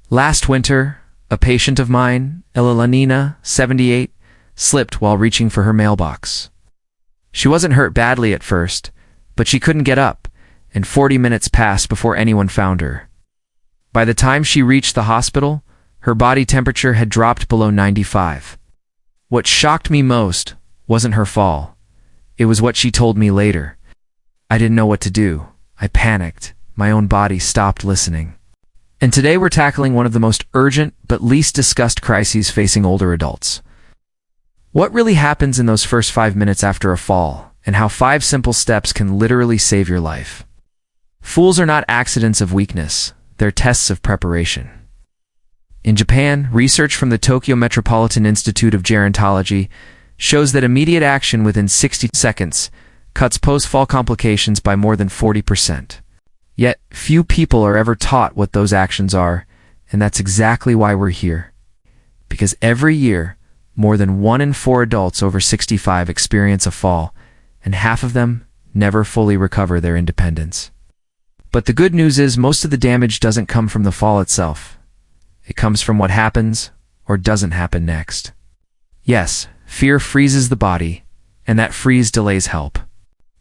Last winter, a patient of mine, Elanina, 78, slipped while reaching for her mailbox. She wasn't hurt badly at first, but she couldn't get up, and 40 minutes passed before anyone found her. By the time she reached the hospital, her body temperature had dropped below 95. What shocked me most wasn't her fall. It was what she told me later. I didn't know what to do. I panicked. My own body stopped listening. And today we're tackling one of the most urgent but least discussed crises facing older adults. What really happens in those first 5 minutes after a fall, and how 5 simple steps can literally save your life. Falls are not accidents of weakness, they're tests of preparation. In Japan, research from the Tokyo Metropolitan Institute of Gerontology shows that immediate action within 60 seconds cuts post-fall complications by more than 40%. Yet, few people are ever taught what those actions are, and that's exactly why we're here. Because every year, more than 1 in 4 adults over 65 experience a fall, and half of them never fully recover their independence. But the good news is most of the damage doesn't come from the fall itself. It comes from what happens or doesn't happen next. Yes, fear freezes the body, and that freeze delays help.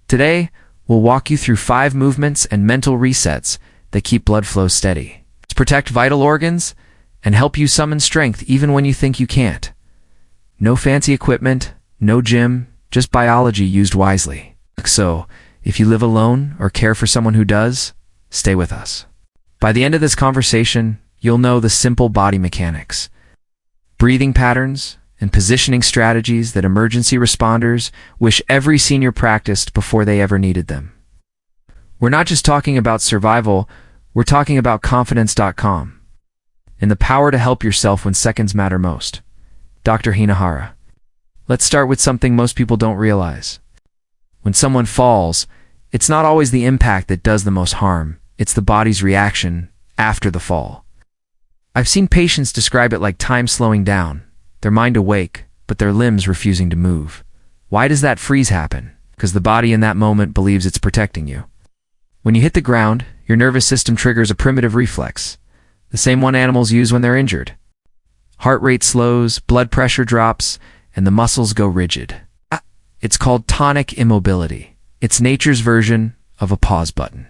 Today, we'll walk you through 5 movements and mental resets that keep blood flow steady, to protect vital organs, and help you summon strength even when you think you can't. No fancy equipment, no gym, just biology used wisely. So, if you live alone or care for someone who does, stay with us. By the end of this conversation, you'll know the simple body mechanics, breathing patterns, and positioning strategies that emergency responders wish every senior practiced before they ever needed them. We're not just talking about survival, we're talking about confidence.com and the power to help yourself when seconds matter most. Dr. Hinahara. Let's start with something most people don't realize. When someone falls, it's not always the impact that does the most harm, it's the body's reaction after the fall. I've seen patients describe it like time slowing down, their mind awake, but their limbs refusing to move. Why does that freeze happen? Because the body in that moment believes it's protecting you. When you hit the ground, your nervous system triggers a primitive reflex, the same one animals use when they're injured. Heart rate slows, blood pressure drops, and the muscles go rigid. It's called tonic immobility. It's nature's version of a pause button.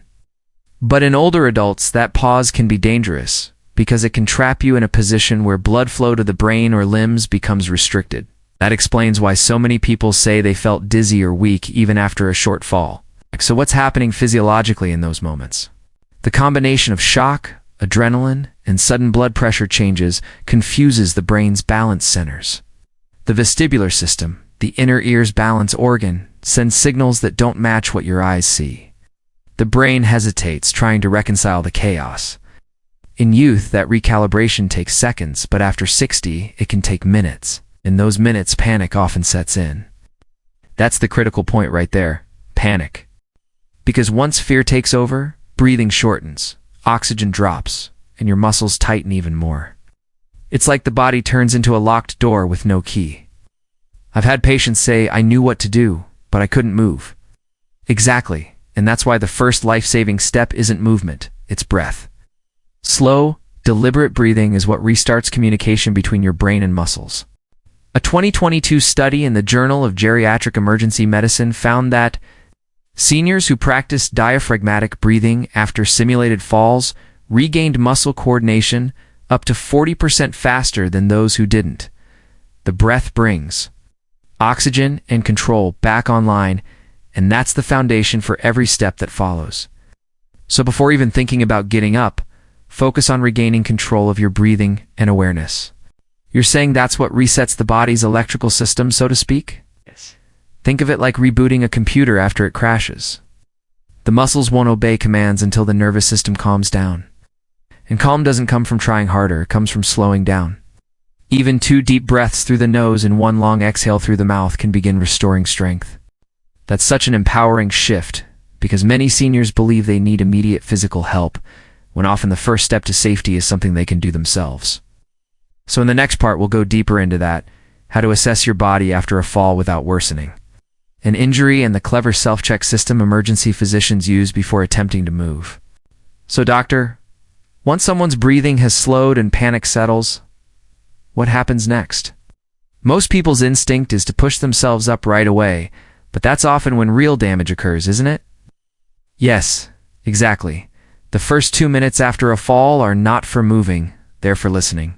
But in older adults, that pause can be dangerous, because it can trap you in a position where blood flow to the brain or limbs becomes restricted. That explains why so many people say they felt dizzy or weak even after a short fall. So what's happening physiologically in those moments? The combination of shock, adrenaline, and sudden blood pressure changes confuses the brain's balance centers. The vestibular system, the inner ear's balance organ, sends signals that don't match what your eyes see. The brain hesitates, trying to reconcile the chaos. In youth, that recalibration takes seconds, but after 60, it can take minutes. In those minutes, panic often sets in. That's the critical point right there, panic. Because once fear takes over, breathing shortens, oxygen drops, and your muscles tighten even more. It's like the body turns into a locked door with no key. I've had patients say, I knew what to do, but I couldn't move. Exactly, and that's why the first life-saving step isn't movement, it's breath. Slow, deliberate breathing is what restarts communication between your brain and muscles. A 2022 study in the Journal of Geriatric Emergency Medicine found that seniors who practiced diaphragmatic breathing after simulated falls regained muscle coordination up to 40% faster than those who didn't. The breath brings oxygen and control back online, and that's the foundation for every step that follows. So before even thinking about getting up, focus on regaining control of your breathing and awareness. You're saying that's what resets the body's electrical system, so to speak? Yes. Think of it like rebooting a computer after it crashes. The muscles won't obey commands until the nervous system calms down. And calm doesn't come from trying harder, it comes from slowing down. Even 2 deep breaths through the nose and 1 long exhale through the mouth can begin restoring strength. That's such an empowering shift, because many seniors believe they need immediate physical help, when often the first step to safety is something they can do themselves. So in the next part, we'll go deeper into that, how to assess your body after a fall without worsening, an injury, and the clever self-check system emergency physicians use before attempting to move. So doctor, Once someone's breathing has slowed and panic settles, what happens next? Most people's instinct is to push themselves up right away, but that's often when real damage occurs, isn't it? Yes, exactly. The first 2 minutes after a fall are not for moving, they're for listening.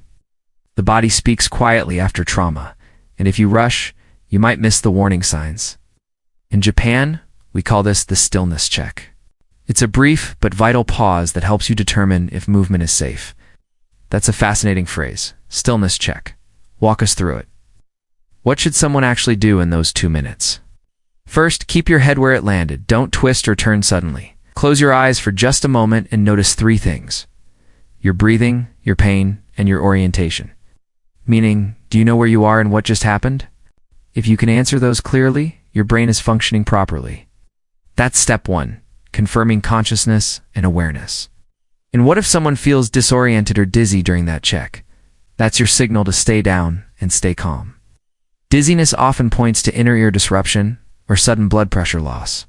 The body speaks quietly after trauma, and if you rush, you might miss the warning signs. In Japan, we call this the stillness check. It's a brief but vital pause that helps you determine if movement is safe. That's a fascinating phrase, stillness check. Walk us through it. What should someone actually do in those 2 minutes? First, keep your head where it landed. Don't twist or turn suddenly. Close your eyes for just a moment and notice 3 things: your breathing, your pain, and your orientation. Meaning, do you know where you are and what just happened? If you can answer those clearly, your brain is functioning properly. That's step 1, confirming consciousness and awareness. And what if someone feels disoriented or dizzy during that check? That's your signal to stay down and stay calm. Dizziness often points to inner ear disruption or sudden blood pressure loss.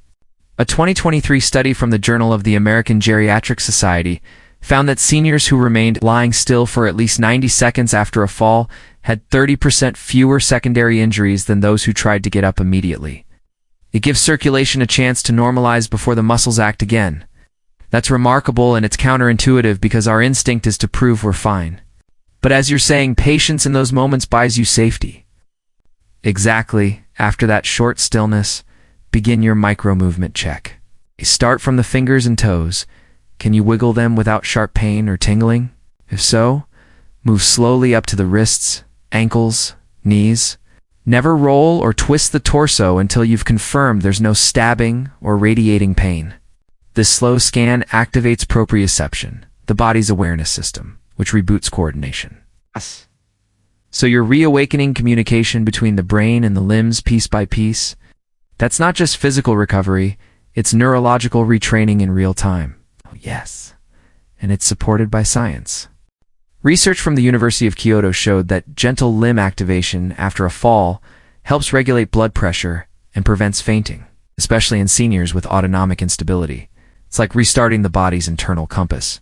A 2023 study from the Journal of the American Geriatric Society found that seniors who remained lying still for at least 90 seconds after a fall had 30% fewer secondary injuries than those who tried to get up immediately. It gives circulation a chance to normalize before the muscles act again. That's remarkable, and it's counterintuitive because our instinct is to prove we're fine. But as you're saying, patience in those moments buys you safety. Exactly. After that short stillness, begin your micro-movement check. Start from the fingers and toes. Can you wiggle them without sharp pain or tingling? If so, move slowly up to the wrists, ankles, knees. Never roll or twist the torso until you've confirmed there's no stabbing or radiating pain. This slow scan activates proprioception, the body's awareness system, which reboots coordination. So you're reawakening communication between the brain and the limbs piece by piece. That's not just physical recovery, it's neurological retraining in real time. Oh, yes. And it's supported by science. Research from the University of Kyoto showed that gentle limb activation after a fall helps regulate blood pressure and prevents fainting, especially in seniors with autonomic instability. It's like restarting the body's internal compass.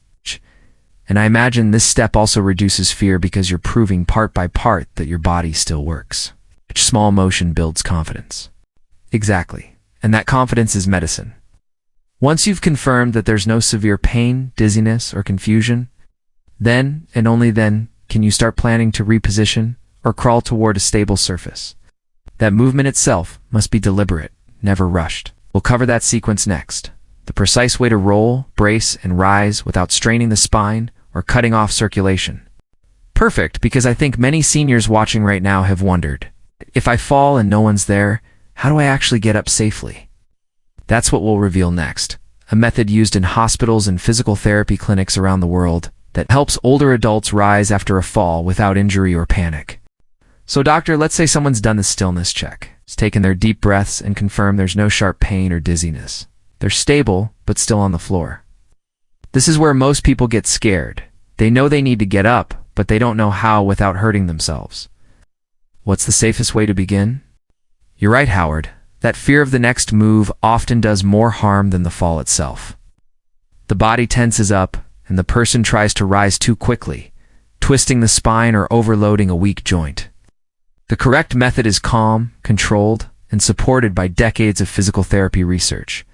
And I imagine this step also reduces fear because you're proving part by part that your body still works. Each small motion builds confidence. Exactly. And that confidence is medicine. Once you've confirmed that there's no severe pain, dizziness, or confusion, then, and only then, can you start planning to reposition or crawl toward a stable surface. That movement itself must be deliberate, never rushed. We'll cover that sequence next. The precise way to roll, brace, and rise without straining the spine or cutting off circulation. Perfect, because I think many seniors watching right now have wondered, if I fall and no one's there, how do I actually get up safely? That's what we'll reveal next, a method used in hospitals and physical therapy clinics around the world that helps older adults rise after a fall without injury or panic. So doctor, let's say someone's done the stillness check, has taken their deep breaths and confirmed there's no sharp pain or dizziness. They're stable, but still on the floor. This is where most people get scared. They know they need to get up, but they don't know how without hurting themselves. What's the safest way to begin? You're right, Howard. That fear of the next move often does more harm than the fall itself. The body tenses up, and the person tries to rise too quickly, twisting the spine or overloading a weak joint. The correct method is calm, controlled, and supported by decades of physical therapy research.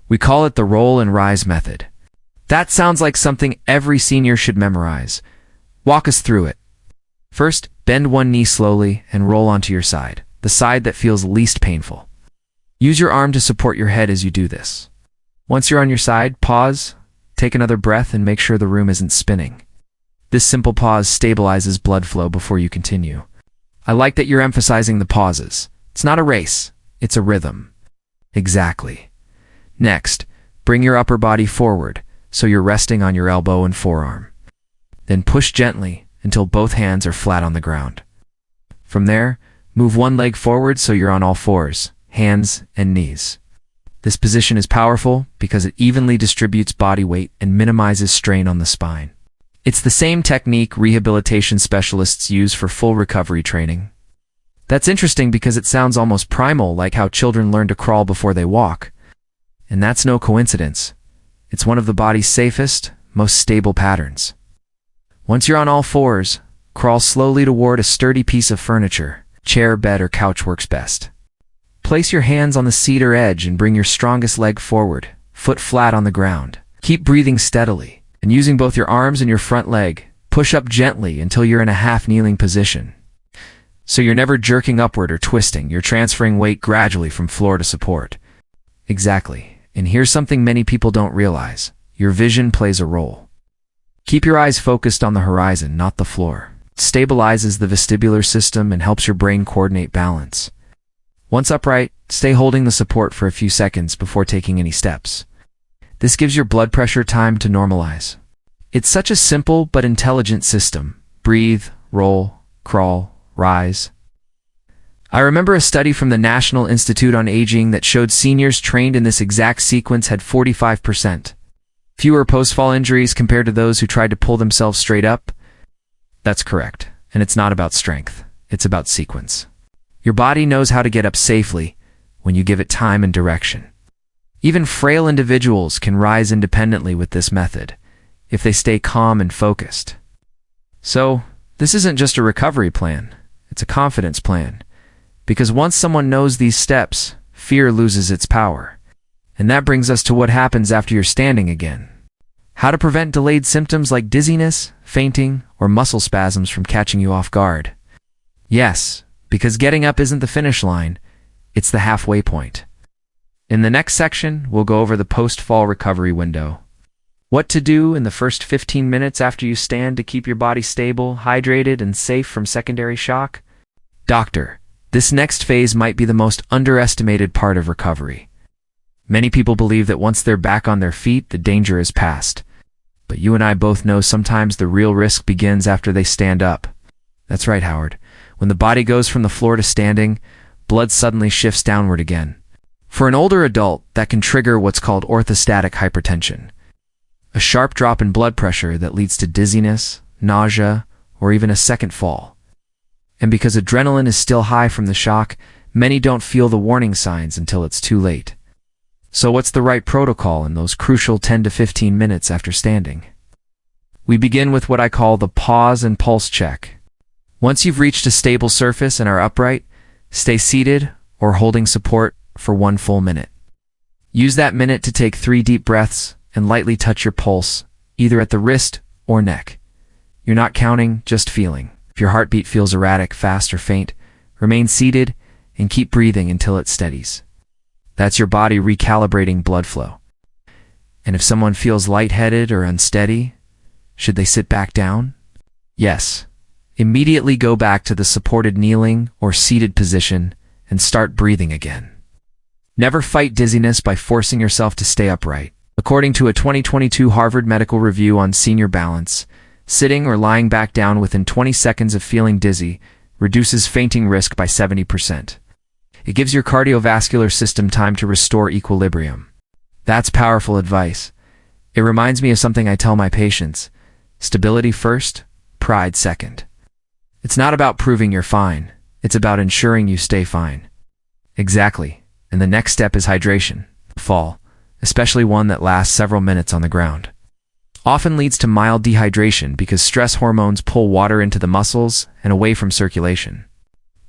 We call it the roll and rise method. That sounds like something every senior should memorize. Walk us through it. First, bend one knee slowly and roll onto your side, the side that feels least painful. Use your arm to support your head as you do this. Once you're on your side, pause, take another breath, and make sure the room isn't spinning. This simple pause stabilizes blood flow before you continue. I like that you're emphasizing the pauses. It's not a race, it's a rhythm. Exactly. Next, bring your upper body forward, so you're resting on your elbow and forearm. Then push gently until both hands are flat on the ground. From there, move one leg forward so you're on all fours, hands and knees. This position is powerful because it evenly distributes body weight and minimizes strain on the spine. It's the same technique rehabilitation specialists use for full recovery training. That's interesting because it sounds almost primal, like how children learn to crawl before they walk. And that's no coincidence. It's one of the body's safest, most stable patterns. Once you're on all fours, crawl slowly toward a sturdy piece of furniture. Chair, bed, or couch works best. Place your hands on the seat or edge and bring your strongest leg forward, foot flat on the ground. Keep breathing steadily, and using both your arms and your front leg, push up gently until you're in a half-kneeling position. So you're never jerking upward or twisting, you're transferring weight gradually from floor to support. Exactly, and here's something many people don't realize. Your vision plays a role. Keep your eyes focused on the horizon, not the floor. It stabilizes the vestibular system and helps your brain coordinate balance. Once upright, stay holding the support for a few seconds before taking any steps. This gives your blood pressure time to normalize. It's such a simple but intelligent system. Breathe, roll, crawl, rise. I remember a study from the National Institute on Aging that showed seniors trained in this exact sequence had 45% fewer post-fall injuries compared to those who tried to pull themselves straight up. That's correct, and it's not about strength, it's about sequence. Your body knows how to get up safely when you give it time and direction. Even frail individuals can rise independently with this method if they stay calm and focused. So, this isn't just a recovery plan, it's a confidence plan. Because once someone knows these steps, fear loses its power. And that brings us to what happens after you're standing again. How to prevent delayed symptoms like dizziness, fainting, or muscle spasms from catching you off guard. Yes, because getting up isn't the finish line, it's the halfway point. In the next section, we'll go over the post-fall recovery window. What to do in the first 15 minutes after you stand to keep your body stable, hydrated, and safe from secondary shock? Doctor, this next phase might be the most underestimated part of recovery. Many people believe that once they're back on their feet, the danger is past. But you and I both know sometimes the real risk begins after they stand up. That's right, Howard. When the body goes from the floor to standing, blood suddenly shifts downward again. For an older adult, that can trigger what's called orthostatic hypertension, a sharp drop in blood pressure that leads to dizziness, nausea, or even a second fall. And because adrenaline is still high from the shock, many don't feel the warning signs until it's too late. So what's the right protocol in those crucial 10 to 15 minutes after standing? We begin with what I call the pause and pulse check. Once you've reached a stable surface and are upright, stay seated or holding support for 1 full minute. Use that minute to take 3 deep breaths and lightly touch your pulse, either at the wrist or neck. You're not counting, just feeling. If your heartbeat feels erratic, fast, or faint, remain seated and keep breathing until it steadies. That's your body recalibrating blood flow. And if someone feels lightheaded or unsteady, should they sit back down? Yes. Immediately go back to the supported kneeling or seated position and start breathing again. Never fight dizziness by forcing yourself to stay upright. According to a 2022 Harvard Medical Review on senior balance, sitting or lying back down within 20 seconds of feeling dizzy reduces fainting risk by 70%. It gives your cardiovascular system time to restore equilibrium. That's powerful advice. It reminds me of something I tell my patients: stability first, pride second. It's not about proving you're fine, it's about ensuring you stay fine. Exactly, and the next step is hydration. Fall, especially one that lasts several minutes on the ground, often leads to mild dehydration because stress hormones pull water into the muscles and away from circulation.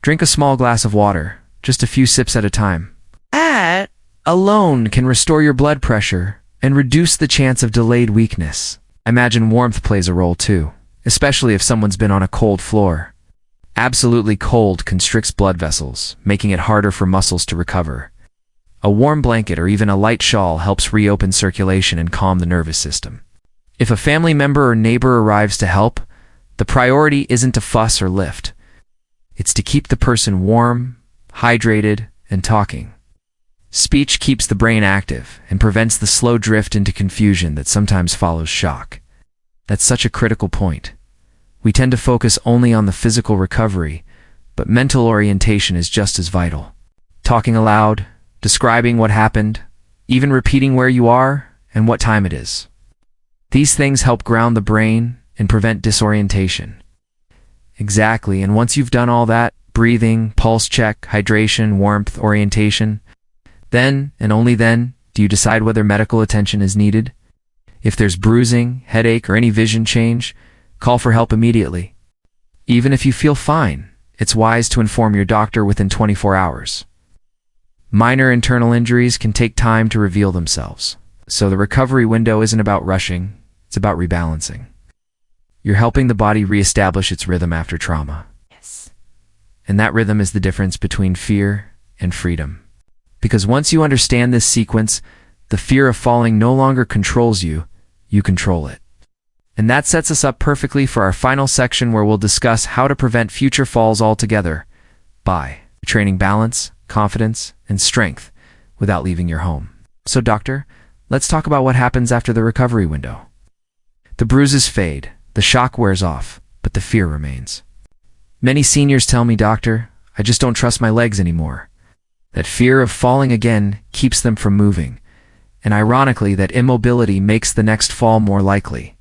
Drink a small glass of water, just a few sips at a time. That alone can restore your blood pressure and reduce the chance of delayed weakness. I imagine warmth plays a role too, especially if someone's been on a cold floor. Absolutely cold constricts blood vessels, making it harder for muscles to recover. A warm blanket or even a light shawl helps reopen circulation and calm the nervous system. If a family member or neighbor arrives to help, the priority isn't to fuss or lift. It's to keep the person warm, hydrated, and talking. Speech keeps the brain active and prevents the slow drift into confusion that sometimes follows shock. That's such a critical point. We tend to focus only on the physical recovery, but mental orientation is just as vital. Talking aloud, describing what happened, even repeating where you are and what time it is. These things help ground the brain and prevent disorientation. Exactly, and once you've done all that, breathing, pulse check, hydration, warmth, orientation, then, and only then, do you decide whether medical attention is needed. If there's bruising, headache, or any vision change, call for help immediately. Even if you feel fine, it's wise to inform your doctor within 24 hours. Minor internal injuries can take time to reveal themselves, so the recovery window isn't about rushing, it's about rebalancing. You're helping the body reestablish its rhythm after trauma. Yes. And that rhythm is the difference between fear and freedom. Because once you understand this sequence, the fear of falling no longer controls you, you control it. And that sets us up perfectly for our final section, where we'll discuss how to prevent future falls altogether by training balance, confidence, and strength without leaving your home. So, doctor, let's talk about what happens after the recovery window. The bruises fade, the shock wears off, but the fear remains. Many seniors tell me, doctor, I just don't trust my legs anymore. That fear of falling again keeps them from moving, and ironically, that immobility makes the next fall more likely.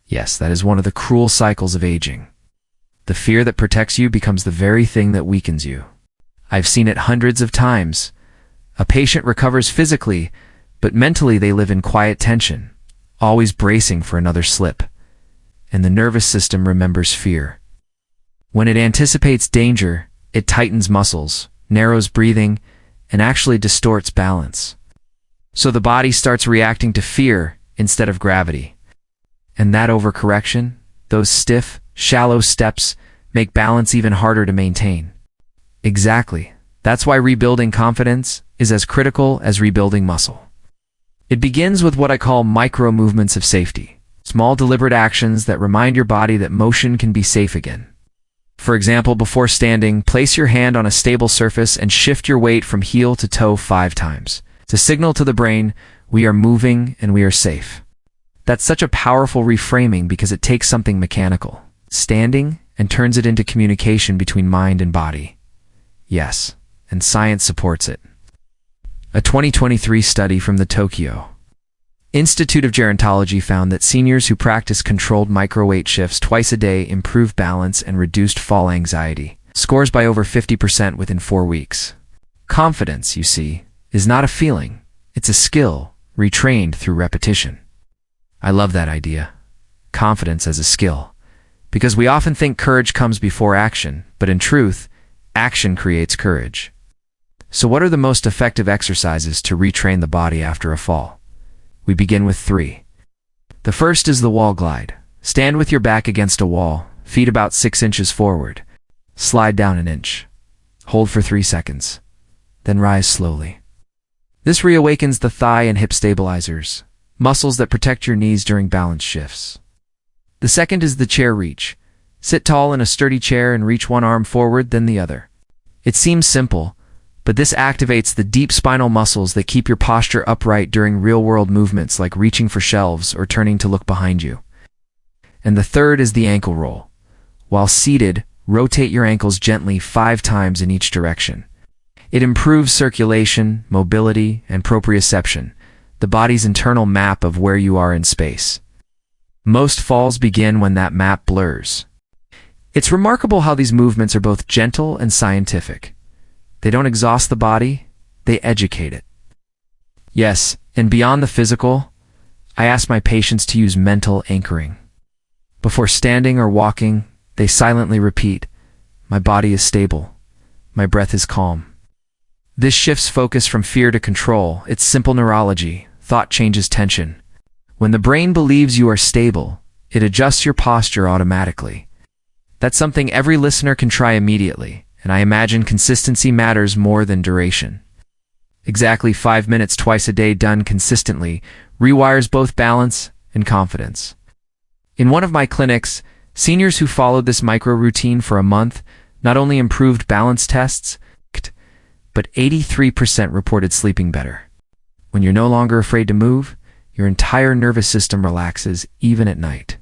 Yes, that is one of the cruel cycles of aging. The fear that protects you becomes the very thing that weakens you. I've seen it hundreds of times. A patient recovers physically, but mentally they live in quiet tension, always bracing for another slip. And the nervous system remembers fear. When it anticipates danger, it tightens muscles, narrows breathing, and actually distorts balance. So the body starts reacting to fear instead of gravity. And that overcorrection, those stiff, shallow steps, make balance even harder to maintain. Exactly. That's why rebuilding confidence is as critical as rebuilding muscle. It begins with what I call micro movements of safety, small deliberate actions that remind your body that motion can be safe again. For example, before standing, place your hand on a stable surface and shift your weight from heel to toe 5 times to signal to the brain, we are moving and we are safe. That's such a powerful reframing because it takes something mechanical, standing, and turns it into communication between mind and body. Yes, and science supports it. A 2023 study from the Tokyo Institute of Gerontology found that seniors who practice controlled micro-weight shifts twice a day improved balance and reduced fall anxiety, scores by over 50% within 4 weeks. Confidence, you see, is not a feeling, it's a skill, retrained through repetition. I love that idea. Confidence as a skill. Because we often think courage comes before action, but in truth, action creates courage. So what are the most effective exercises to retrain the body after a fall? We begin with 3. The first is the wall glide. Stand with your back against a wall, feet about 6 inches forward. Slide down an inch. Hold for 3 seconds. Then rise slowly. This reawakens the thigh and hip stabilizers, muscles that protect your knees during balance shifts. The second is the chair reach. Sit tall in a sturdy chair and reach one arm forward, then the other. It seems simple, but this activates the deep spinal muscles that keep your posture upright during real-world movements like reaching for shelves or turning to look behind you. And the third is the ankle roll. While seated, rotate your ankles gently 5 times in each direction. It improves circulation, mobility, and proprioception, the body's internal map of where you are in space. Most falls begin when that map blurs. It's remarkable how these movements are both gentle and scientific. They don't exhaust the body, they educate it. Yes, and beyond the physical, I ask my patients to use mental anchoring. Before standing or walking, they silently repeat, my body is stable, my breath is calm. This shifts focus from fear to control. It's simple neurology. Thought changes tension. When the brain believes you are stable, it adjusts your posture automatically. That's something every listener can try immediately, and I imagine consistency matters more than duration. Exactly 5 minutes twice a day done consistently rewires both balance and confidence. In one of my clinics, seniors who followed this micro-routine for a month not only improved balance tests, but 83% reported sleeping better. When you're no longer afraid to move, your entire nervous system relaxes, even at night.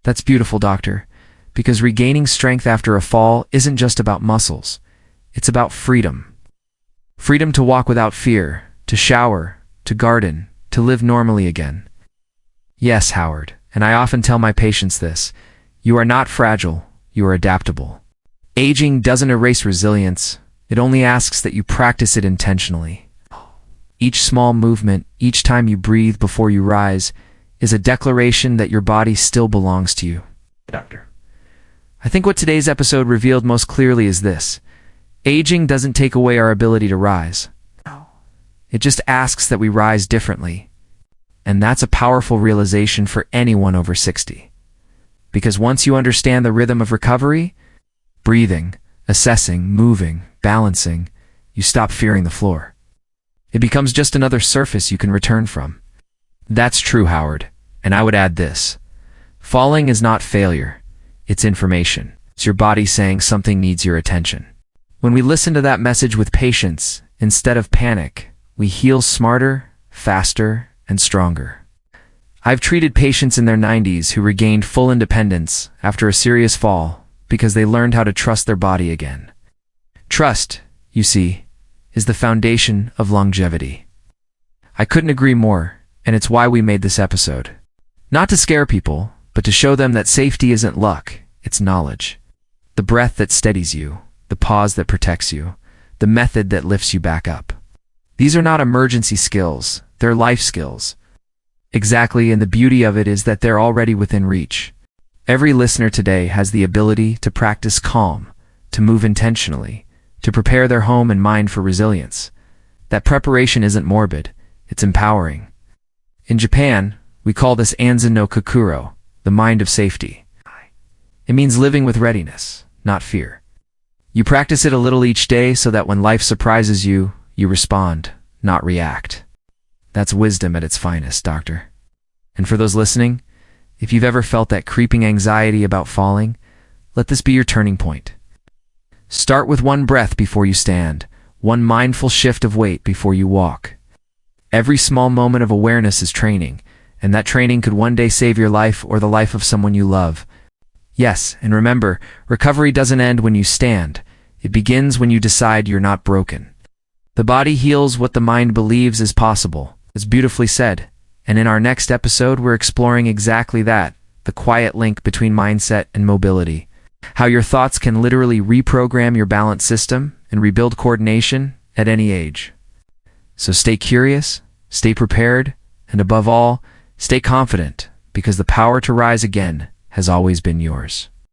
That's beautiful, doctor, because regaining strength after a fall isn't just about muscles. It's about freedom. Freedom to walk without fear, to shower, to garden, to live normally again. Yes, Howard, and I often tell my patients this. You are not fragile, you are adaptable. Aging doesn't erase resilience. It only asks that you practice it intentionally. Each small movement, each time you breathe before you rise, is a declaration that your body still belongs to you. Doctor. I think what today's episode revealed most clearly is this. Aging doesn't take away our ability to rise. It just asks that we rise differently. And that's a powerful realization for anyone over 60. Because once you understand the rhythm of recovery, breathing, assessing, moving, balancing, you stop fearing the floor. It becomes just another surface you can return from. That's true, Howard. And I would add this. Falling is not failure. It's information. It's your body saying something needs your attention. When we listen to that message with patience, instead of panic, we heal smarter, faster, and stronger. I've treated patients in their 90s who regained full independence after a serious fall because they learned how to trust their body again. Trust, you see, is the foundation of longevity. I couldn't agree more, and it's why we made this episode. Not to scare people, but to show them that safety isn't luck, it's knowledge. The breath that steadies you, the pause that protects you, the method that lifts you back up. These are not emergency skills, they're life skills. Exactly, and the beauty of it is that they're already within reach. Every listener today has the ability to practice calm, to move intentionally, to prepare their home and mind for resilience. That preparation isn't morbid, it's empowering. In Japan, we call this Anzen no Kokuro, the mind of safety. It means living with readiness, not fear. You practice it a little each day so that when life surprises you, you respond, not react. That's wisdom at its finest, Doctor. And for those listening, if you've ever felt that creeping anxiety about falling, let this be your turning point. Start with one breath before you stand, one mindful shift of weight before you walk. Every small moment of awareness is training, and that training could one day save your life or the life of someone you love. Yes, and remember, recovery doesn't end when you stand. It begins when you decide you're not broken. The body heals what the mind believes is possible. It's beautifully said. And in our next episode, we're exploring exactly that, the quiet link between mindset and mobility. How your thoughts can literally reprogram your balance system and rebuild coordination at any age. So stay curious, stay prepared, and above all, stay confident, because the power to rise again has always been yours.